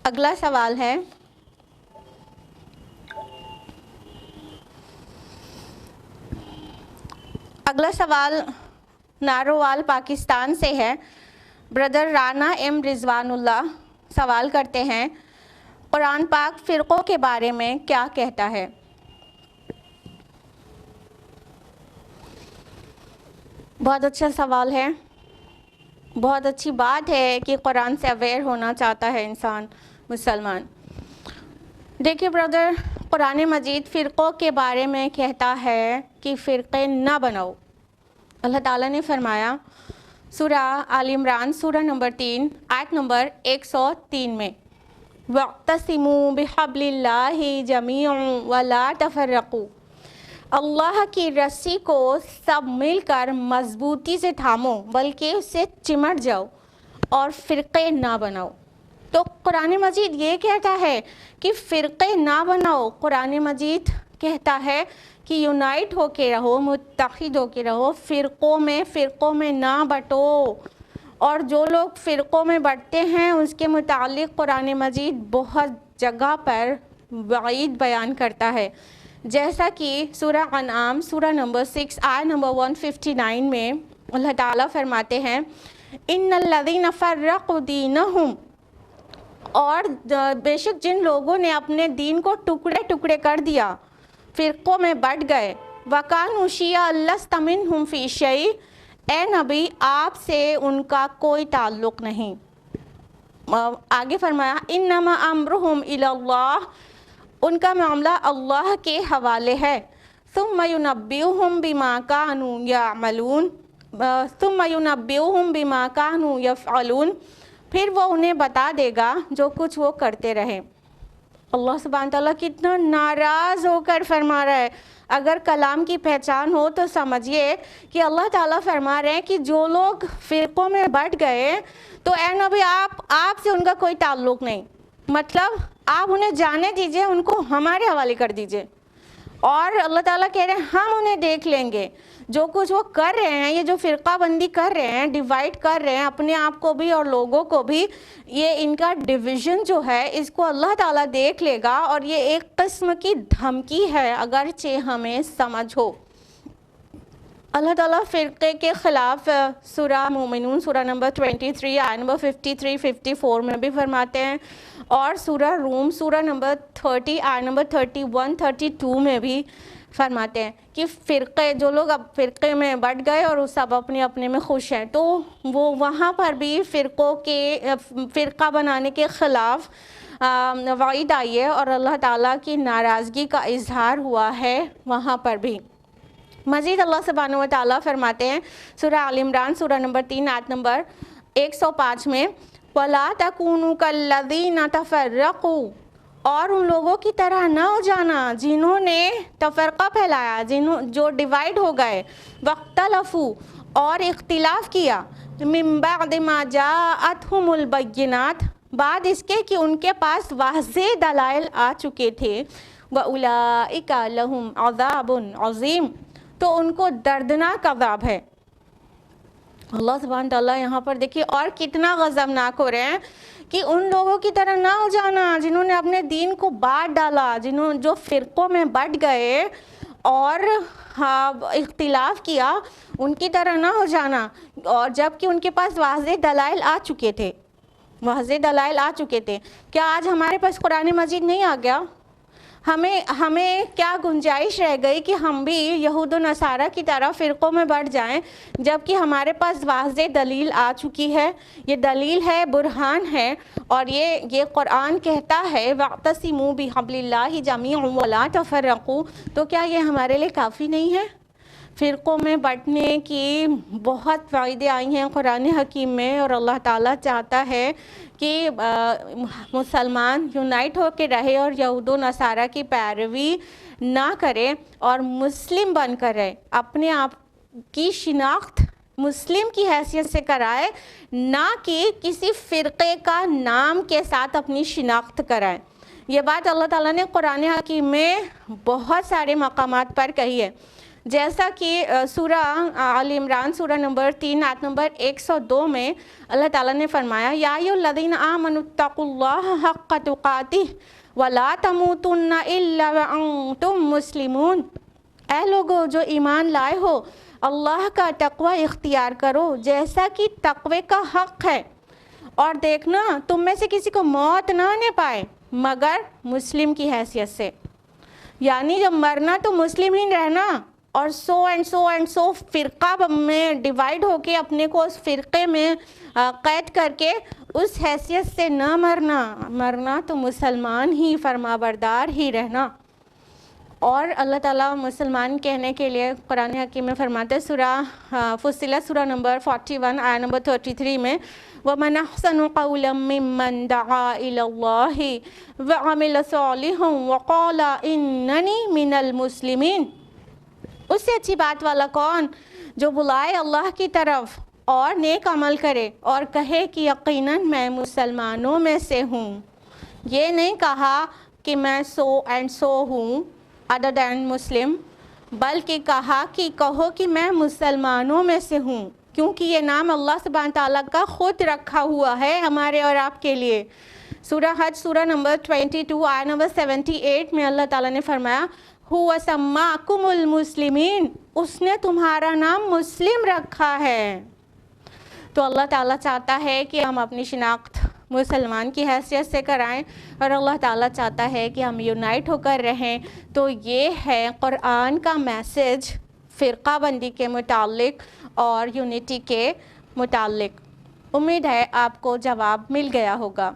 اگلا سوال ہے نارووال پاکستان سے ہے۔ بردر رانا ایم رضوان اللہ سوال کرتے ہیں، قرآن پاک فرقوں کے بارے میں کیا کہتا ہے؟ بہت اچھا سوال ہے، بہت اچھی بات ہے کہ قرآن سے اویئر ہونا چاہتا ہے انسان مسلمان۔ دیکھیے بردر، قرآن مجید فرقوں کے بارے میں کہتا ہے کہ فرقے نہ بناؤ۔ اللہ تعالیٰ نے فرمایا سورہ آل عمران سورہ نمبر 3 آیت نمبر 103 میں، وَاعْتَصِمُوا بِحَبْلِ اللَّهِ جَمِيعًا وَلَا تَفَرَّقُوا، اللہ کی رسی کو سب مل کر مضبوطی سے تھامو بلکہ اس سے چمٹ جاؤ اور فرقے نہ بناؤ۔ تو قرآن مجید یہ کہتا ہے کہ فرقے نہ بناؤ، قرآن مجید کہتا ہے کہ یونائٹ ہو کے رہو، متحد ہو کے رہو، فرقوں میں نہ بٹو۔ اور جو لوگ فرقوں میں بٹتے ہیں اس کے متعلق قرآن مجید بہت جگہ پر وعید بیان کرتا ہے، جیسا کہ سورہ انعام سورہ نمبر 6 آیت نمبر 159 میں اللہ تعالیٰ فرماتے ہیں، ان الذین فرقوا دینہم، اور بے شک جن لوگوں نے اپنے دین کو ٹکڑے ٹکڑے کر دیا، فرقوں میں بٹ گئے، وَكَانُوا شِيَعًا لَسْتَ مِنْهُمْ فِي شَيْءٍ، اے نبی آپ سے ان کا کوئی تعلق نہیں۔ آگے فرمایا انما امرهم الى اللہ، ان کا معاملہ اللہ کے حوالے ہے، ثم ينبئهم بما كانوا يعملون، ثم ينبئهم بما كانوا يفعلون، پھر وہ انہیں بتا دے گا جو کچھ وہ کرتے رہے۔ اللہ سبحانہ تعالیٰ کتنا ناراض ہو کر فرما رہا ہے۔ اگر کلام کی پہچان ہو تو سمجھیے کہ اللہ تعالیٰ فرما رہے ہیں کہ جو لوگ فرقوں میں بٹ گئے تو اے نبی آپ سے ان کا کوئی تعلق نہیں، مطلب آپ انہیں جانے دیجئے، ان کو ہمارے حوالے کر دیجئے۔ اور اللہ تعالیٰ کہہ رہے ہیں ہم انہیں دیکھ لیں گے، جو کچھ وہ کر رہے ہیں، یہ جو فرقہ بندی کر رہے ہیں، ڈیوائیڈ کر رہے ہیں اپنے آپ کو بھی اور لوگوں کو بھی، یہ ان کا ڈویژن جو ہے اس کو اللہ تعالیٰ دیکھ لے گا، اور یہ ایک قسم کی دھمکی ہے اگرچہ ہمیں سمجھ ہو۔ اللہ تعالیٰ فرقے کے خلاف سورہ مومنون سورہ نمبر 23 آیت نمبر 53 54 میں بھی فرماتے ہیں، اور سورہ روم سورہ نمبر 30 آیت نمبر 31 32 میں بھی فرماتے ہیں کہ فرقے، جو لوگ اب فرقے میں بٹ گئے اور سب اپنے اپنے میں خوش ہیں، تو وہ وہاں پر بھی فرقہ بنانے کے خلاف وعید آئی ہے، اور اللہ تعالیٰ کی ناراضگی کا اظہار ہوا ہے وہاں پر بھی۔ مزید اللہ سبحانہ و تعالیٰ فرماتے ہیں سورہ آل عمران سورہ نمبر 3 آیت نمبر 105 میں، وَلَا تَكُونُوا كَالَّذِينَ تَفَرَّقُوا، اور ان لوگوں کی طرح نہ ہو جانا جنہوں نے تفرقہ پھیلایا، جو ڈیوائیڈ ہو گئے، وَاخْتَلَفُوا، اور اختلاف کیا، مِن بَعْدِ مَا جَاءَتْهُمُ الْبَيِّنَاتُ، بعد اس کے کہ ان کے پاس واضح دلائل آ چکے تھے، وَأُولَئِكَ لَهُمْ عَذَابٌ عَظِيمٌ، تو ان کو دردناک عذاب ہے۔ اللہ سبحانہ تعالیٰ یہاں پر دیکھیے اور کتنا غضبناک ہو رہے ہیں کہ ان لوگوں کی طرح نہ ہو جانا جنہوں نے اپنے دین کو بانٹ ڈالا، جو فرقوں میں بٹ گئے اور اختلاف کیا، ان کی طرح نہ ہو جانا، اور جب کہ ان کے پاس واضح دلائل آ چکے تھے، کیا آج ہمارے پاس قرآن مجید نہیں آ گیا؟ ہمیں کیا گنجائش رہ گئی کہ ہم بھی یہود و نصارہ کی طرح فرقوں میں بٹ جائیں، جبکہ ہمارے پاس واضح دلیل آ چکی ہے۔ یہ دلیل ہے، برہان ہے، اور یہ قرآن کہتا ہے وَاعْتَصِمُوا بِحَبْلِ اللَّهِ جَمِيعًا وَلَا تَفَرَّقُوا، تو کیا یہ ہمارے لیے کافی نہیں ہے؟ فرقوں میں بٹنے کی بہت وعیدیں آئی ہیں قرآن حکیم میں، اور اللہ تعالیٰ چاہتا ہے کہ مسلمان یونائٹ ہو کے رہے اور یہود و نصارہ کی پیروی نہ کرے اور مسلم بن کر رہے، اپنے آپ کی شناخت مسلم کی حیثیت سے کرائے، نہ کہ کسی فرقے کا نام کے ساتھ اپنی شناخت کرائے۔ یہ بات اللہ تعالیٰ نے قرآن حکیم میں بہت سارے مقامات پر کہی ہے۔ جیسا کہ سورہ آل عمران سورہ نمبر 3 آیت نمبر 102 میں اللہ تعالیٰ نے فرمایا یا ایھا الذین آمنوا اتقوا اللہ حق تقاتہ ولا تموتن الا وانتم مسلمون، اے لوگو جو ایمان لائے ہو اللہ کا تقوی اختیار کرو جیسا کہ تقوی کا حق ہے، اور دیکھنا تم میں سے کسی کو موت نہ آنے پائے مگر مسلم کی حیثیت سے، یعنی جب مرنا تو مسلم ہی رہنا، اور سو فرقہ میں ڈیوائیڈ ہو کے اپنے کو اس فرقے میں قید کر کے اس حیثیت سے نہ مرنا تو مسلمان ہی فرما بردار ہی رہنا۔ اور اللہ تعالیٰ مسلمان کہنے کے لیے قرآن حکیم میں فرماتے سورہ فصلت سورہ نمبر 41 آیت نمبر 33 میں وَمَنْ أَحْسَنُ قَوْلًا مِّمَّنْ دَعَا إِلَى اللَّهِ وَعَمِلَ صَالِحًا وَقَالَ إِنَّنِي مِنَ الْمُسْلِمِينَ، اس سے اچھی بات والا کون جو بلائے اللہ کی طرف اور نیک عمل کرے اور کہے کہ یقیناً میں مسلمانوں میں سے ہوں۔ یہ نہیں کہا کہ میں سو ہوں ادر دین مسلم، بلکہ کہا کہ کہو کہ میں مسلمانوں میں سے ہوں، کیونکہ یہ نام اللہ سبحانہ تعالیٰ کا خود رکھا ہوا ہے ہمارے اور آپ کے لیے۔ سورہ حج سورہ نمبر 22 آیت نمبر 78 میں اللہ تعالیٰ نے فرمایا هُوَ سَمَّاكُمُ الْمُسْلِمِينَ، اس نے تمہارا نام مسلم رکھا ہے۔ تو اللہ تعالیٰ چاہتا ہے کہ ہم اپنی شناخت مسلمان کی حیثیت سے کرائیں، اور اللہ تعالیٰ چاہتا ہے کہ ہم یونائٹ ہو کر رہیں۔ تو یہ ہے قرآن کا میسج فرقہ بندی کے متعلق اور یونٹی کے متعلق۔ امید ہے آپ کو جواب مل گیا ہوگا۔